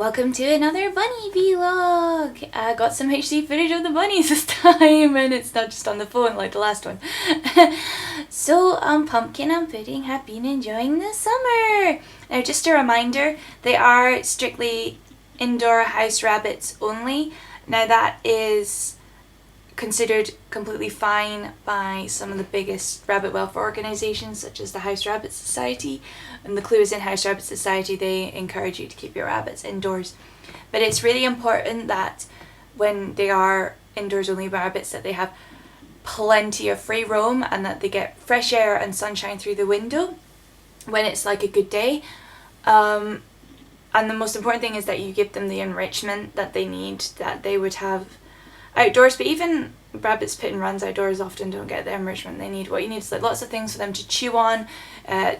Welcome to another bunny vlog! I got some HD footage of the bunnies this time and it's not just on the phone like the last one. So Pumpkin and Pudding have been enjoying the summer. Now just a reminder, they are strictly indoor house rabbits only. Now that is considered completely fine by some of the biggest rabbit welfare organisations such as the House Rabbit Society, and the clue is in House Rabbit Society they encourage you to keep your rabbits indoors. But it's really important that when they are indoors only rabbits that they have plenty of free roam and that they get fresh air and sunshine through the window when it's like a good day. And the most important thing is that you give them the enrichment that they need, that they would have outdoors. But even rabbits pit and runs outdoors often don't get the enrichment they need. What you need is like lots of things for them to chew on,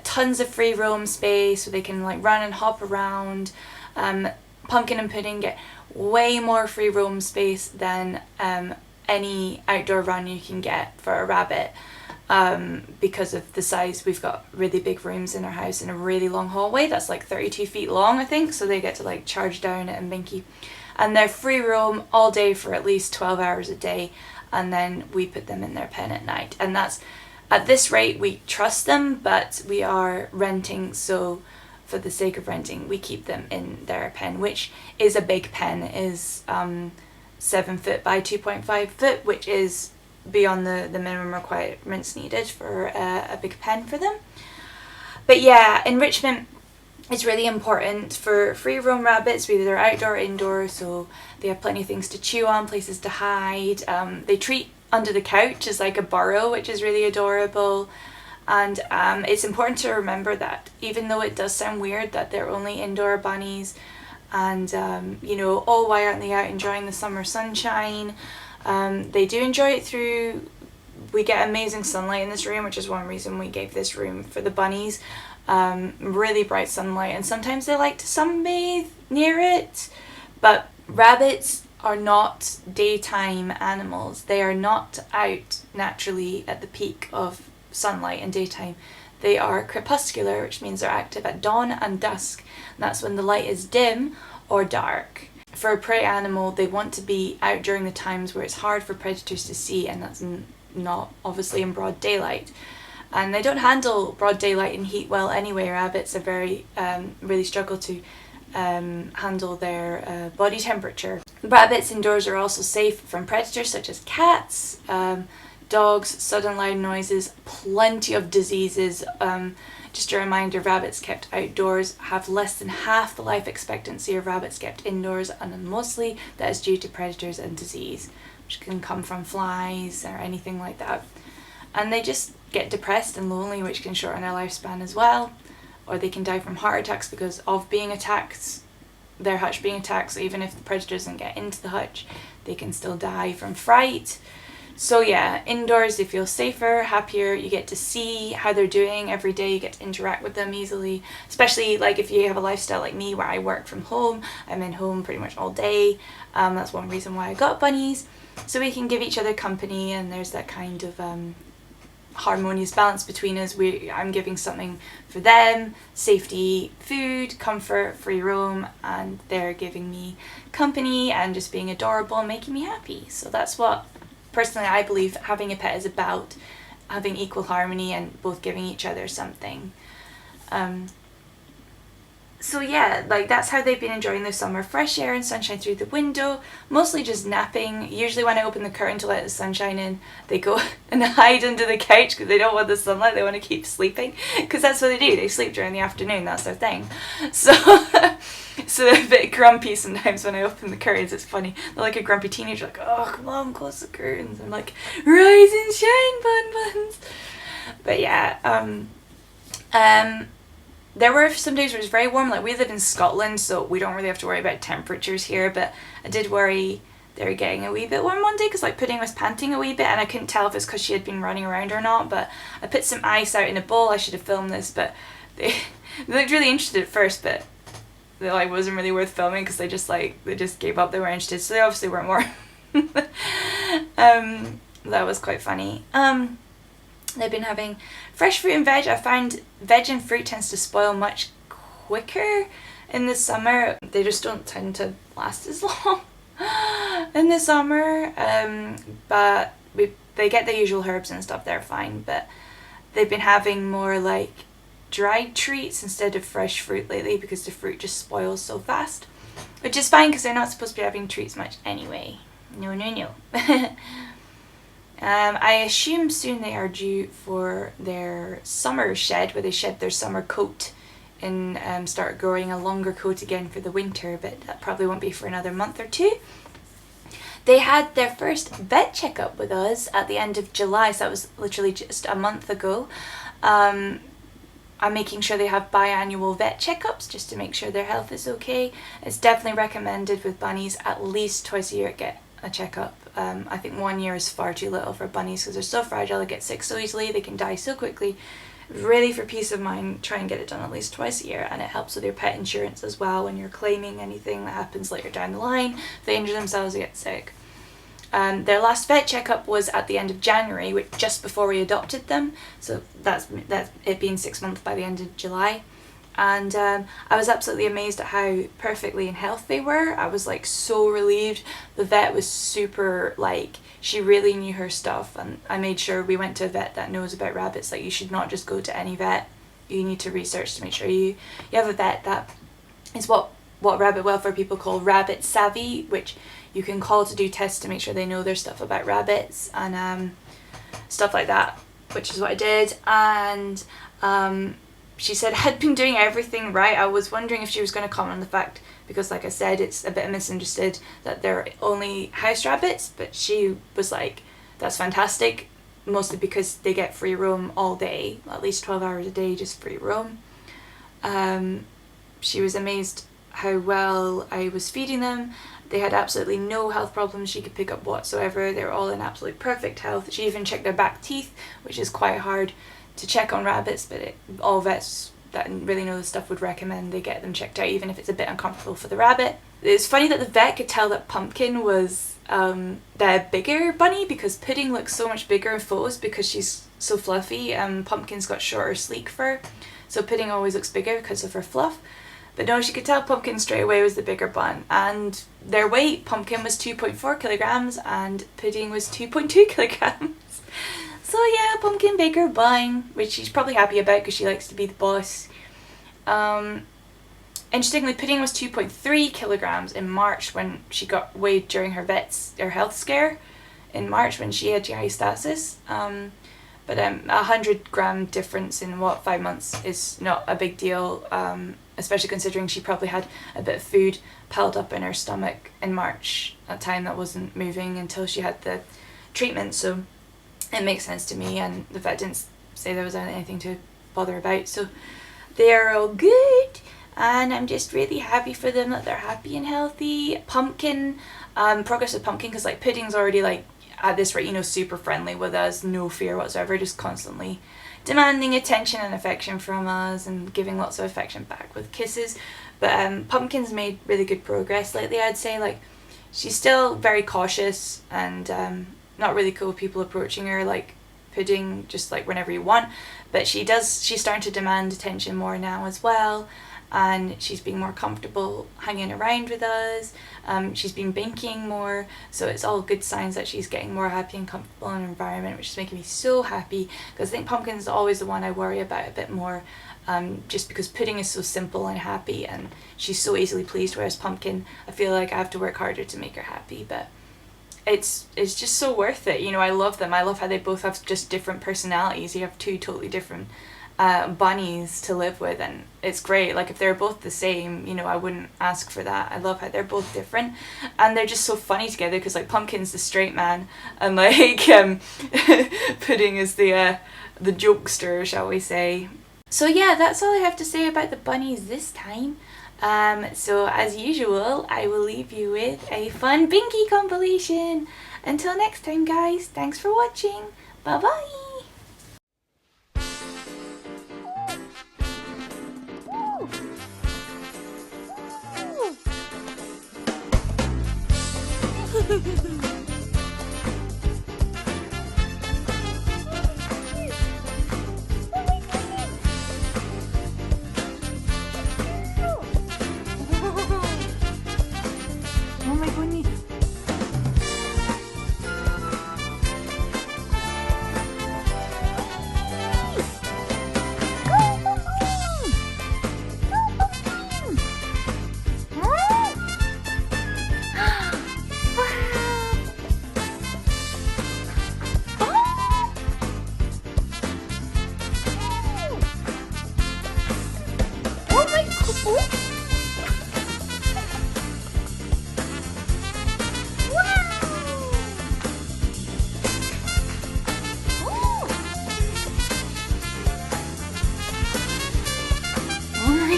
tons of free roam space so they can like run and hop around. Pumpkin and Pudding get way more free roam space than any outdoor run you can get for a rabbit, because of the size. We've got really big rooms in our house and a really long hallway that's like 32 feet long I think, so they get to like charge down it and Binky. And they're free roam all day for at least 12 hours a day, and then we put them in their pen at night. And that's, at this rate we trust them, but we are renting, so for the sake of renting we keep them in their pen, which is a big pen. It is 7 foot by 2.5 foot, which is beyond the minimum requirements needed for a big pen for them. But yeah, enrichment is really important for free roam rabbits, whether they're outdoor or indoor, so they have plenty of things to chew on, places to hide. They treat under the couch as like a burrow, which is really adorable. And it's important to remember that even though it does sound weird that they're only indoor bunnies and you know, oh, why aren't they out enjoying the summer sunshine, they do enjoy it through, we get amazing sunlight in this room, which is one reason we gave this room for the bunnies. Really bright sunlight, and sometimes they like to sunbathe near it. But rabbits are not daytime animals. They are not out naturally at the peak of sunlight and daytime. They are crepuscular, which means they're active at dawn and dusk, and that's when the light is dim or dark. For a prey animal, they want to be out during the times where it's hard for predators to see, and that's not obviously in broad daylight. And they don't handle broad daylight and heat well anyway. Rabbits are very, really struggle to handle their body temperature. Rabbits indoors are also safe from predators such as cats, dogs, sudden loud noises, plenty of diseases. Just a reminder, rabbits kept outdoors have less than half the life expectancy of rabbits kept indoors, and mostly that is due to predators and disease, which can come from flies or anything like that. And they just get depressed and lonely, which can shorten their lifespan as well. Or they can die from heart attacks because of being attacked, their hutch being attacked. So even if the predator doesn't get into the hutch, they can still die from fright. So yeah, indoors they feel safer, happier. You get to see how they're doing every day. You get to interact with them easily, especially like if you have a lifestyle like me where I work from home. I'm in home pretty much all day. That's one reason why I got bunnies, so we can give each other company, and there's that kind of harmonious balance between us. I'm giving something for them, safety, food, comfort, free roam, and they're giving me company and just being adorable and making me happy. So that's what personally I believe having a pet is about, having equal harmony and both giving each other something. So yeah, like that's how they've been enjoying the summer. Fresh air and sunshine through the window, mostly just napping. Usually when I open the curtain to let the sunshine in, they go and hide under the couch because they don't want the sunlight, they want to keep sleeping, because that's what they do, they sleep during the afternoon, that's their thing. So so they're a bit grumpy sometimes when I open the curtains. It's funny, they're like a grumpy teenager, like, oh come on, close the curtains. I'm like, rise and shine, bun buns. But yeah, there were some days where it was very warm. Like we live in Scotland, so we don't really have to worry about temperatures here, but I did worry they were getting a wee bit warm one day because like Pudding was panting a wee bit, and I couldn't tell if it's because she had been running around or not. But I put some ice out in a bowl. I should have filmed this, but they looked really interested at first, but they like wasn't really worth filming because they just gave up. They weren't interested, so they obviously weren't warm. That was quite funny. They've been having fresh fruit and veg. I find veg and fruit tends to spoil much quicker In the summer, they just don't tend to last as long in the summer, but they get the usual herbs and stuff, they're fine, but they've been having more like dried treats instead of fresh fruit lately because the fruit just spoils so fast, which is fine because they're not supposed to be having treats much anyway. No, no, no. I assume soon they are due for their summer shed, where they shed their summer coat and start growing a longer coat again for the winter, but that probably won't be for another month or two. They had their first vet checkup with us at the end of July, so that was literally just a month ago. I'm making sure they have biannual vet checkups just to make sure their health is okay. It's definitely recommended with bunnies at least twice a year get a checkup. I think 1 year is far too little for bunnies because they're so fragile, they get sick so easily, they can die so quickly. Really, for peace of mind, try and get it done at least twice a year, and it helps with your pet insurance as well when you're claiming anything that happens later down the line. If they injure themselves or get sick. Their last vet checkup was at the end of January, which just before we adopted them, so that's it being 6 months by the end of July. And I was absolutely amazed at how perfectly in health they were. I was like so relieved. The vet was super, like, she really knew her stuff, and I made sure we went to a vet that knows about rabbits. Like, you should not just go to any vet. You need to research to make sure you have a vet that is what rabbit welfare people call rabbit savvy, which you can call to do tests to make sure they know their stuff about rabbits and stuff like that, which is what I did. And she said I had been doing everything right. I was wondering if she was going to comment on the fact, because like I said, it's a bit misunderstood that they're only house rabbits, but she was like, that's fantastic, mostly because they get free roam all day, at least 12 hours a day, just free roam. She was amazed how well I was feeding them. They had absolutely no health problems she could pick up whatsoever. They were all in absolute perfect health. She even checked their back teeth, which is quite hard to check on rabbits, but all vets that really know the stuff would recommend they get them checked out, even if it's a bit uncomfortable for the rabbit. It's funny that the vet could tell that Pumpkin was the bigger bunny, because Pudding looks so much bigger in photos because she's so fluffy. Pumpkin's got shorter, sleek fur, so Pudding always looks bigger because of her fluff. But no, she could tell Pumpkin straight away was the bigger bun. And their weight, Pumpkin was 2.4 kilograms and Pudding was 2.2 kilograms. So yeah, Pumpkin bigger bun, which she's probably happy about because she likes to be the boss. Interestingly, Pudding was 2.3 kilograms in March when she got weighed during her health scare in March when she had GI stasis. But 100-gram difference in 5 months is not a big deal, especially considering she probably had a bit of food piled up in her stomach in March, a time that wasn't moving until she had the treatment. So it makes sense to me, and the vet didn't say there was anything to bother about, so they're all good, and I'm just really happy for them that they're happy and healthy. Pumpkin, progress with Pumpkin, because like Pudding's already like at this rate, you know, super friendly with us, no fear whatsoever, just constantly demanding attention and affection from us and giving lots of affection back with kisses. But Pumpkin's made really good progress lately, I'd say. Like, she's still very cautious and not really cool with people approaching her like Pudding, just like whenever you want, but she's starting to demand attention more now as well, and she's being more comfortable hanging around with us. She's been binking more, so it's all good signs that she's getting more happy and comfortable in her environment, which is making me so happy, because I think Pumpkin's always the one I worry about a bit more, just because Pudding is so simple and happy and she's so easily pleased, whereas Pumpkin, I feel like I have to work harder to make her happy. But it's just so worth it, you know. I love them. I love how they both have just different personalities. You have two totally different bunnies to live with, and it's great. Like, if they're both the same, you know, I wouldn't ask for that. I love how they're both different, and they're just so funny together, because like Pumpkin's the straight man and like Pudding is the jokester, shall we say. So yeah, that's all I have to say about the bunnies this time. So as usual, I will leave you with a fun Binky compilation. Until next time, guys, thanks for watching. Bye bye.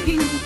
Bye!